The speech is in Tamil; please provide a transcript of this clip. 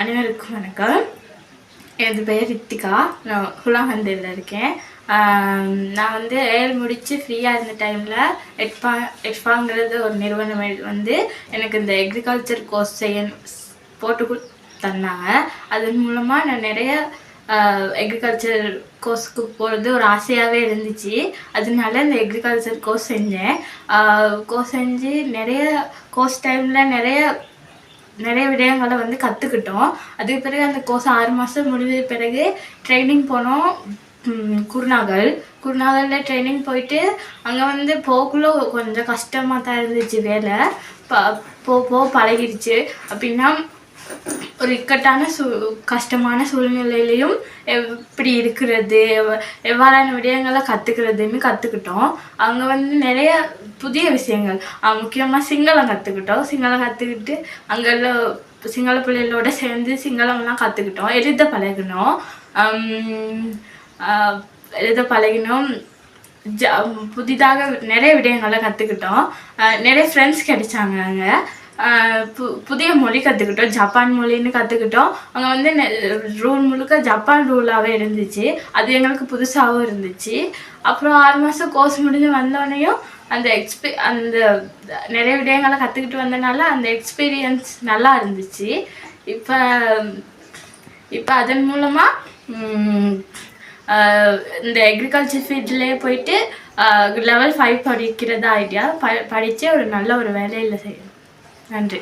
அனைவருக்கும் வணக்கம். எனது பெயர் ரித்திகா. நான் ஹுலாஹந்தில் இருக்கேன். நான் வந்து ஏழு முடித்து ஃப்ரீயாக இருந்த டைமில் எட்பாங்கிறது ஒரு நிறுவனம் வந்து எனக்கு இந்த எக்ரிகல்ச்சர் கோர்ஸ் போட்டு தந்தாங்க. அதன் மூலமாக நான் நிறைய எக்ரிகல்ச்சர் கோர்ஸுக்கு போகிறது ஒரு ஆசையாகவே இருந்துச்சு. அதனால இந்த எக்ரிகல்ச்சர் கோர்ஸ் செஞ்சேன். கோர்ஸ் செஞ்சு கோர்ஸ் டைமில் நிறைய விடயங்களை வந்து கற்றுக்கிட்டோம். அதுக்கு பிறகு அந்த கோர்ஸ் 6 மாதம் முடிஞ்ச பிறகு ட்ரைனிங் போனோம். குருநாகலில் ட்ரைனிங் போயிட்டு அங்கே வந்து போக்குள்ள கொஞ்சம் கஷ்டமாக தான் இருந்துச்சு. வேலை பழகிடுச்சு. அப்படின்னா ஒரு இக்கட்டான கஷ்டமான சூழ்நிலையிலையும் எப்படி இருக்கிறது, எவ்வாறான விடயங்களை கற்றுக்கிட்டோம். அங்கே வந்து நிறைய புதிய விஷயங்கள், முக்கியமாக சிங்களம் கற்றுக்கிட்டு அங்கே சிங்கள பிள்ளைகளோட சேர்ந்து சிங்களம்லாம் கற்றுக்கிட்டோம். எழுத பழகினோம். புதிதாக நிறைய விடயங்களை கற்றுக்கிட்டோம். நிறைய ஃப்ரெண்ட்ஸ் கிடைச்சாங்க. அங்கே புதிய மொழி கற்றுக்கிட்டோம். ஜப்பான் மொழின்னு கற்றுக்கிட்டோம். அங்கே வந்து ரூல் முழுக்க ஜப்பான் ரூலாகவே இருந்துச்சு. அது எங்களுக்கு புதுசாகவும் இருந்துச்சு. அப்புறம் 6 மாதம் கோர்ஸ் முடிஞ்சு வந்தோடனையும் அந்த நிறைய விடயங்களை கற்றுக்கிட்டு வந்தனால அந்த எக்ஸ்பீரியன்ஸ் நல்லா இருந்துச்சு. இப்போ அதன் மூலமாக இந்த அக்ரிகல்ச்சர் ஃபீல்ட்லேயே போயிட்டு level 5 படிக்கிறதா ஐடியா. படித்து ஒரு நல்ல ஒரு வேலையில் செய்யணும். நன்றி.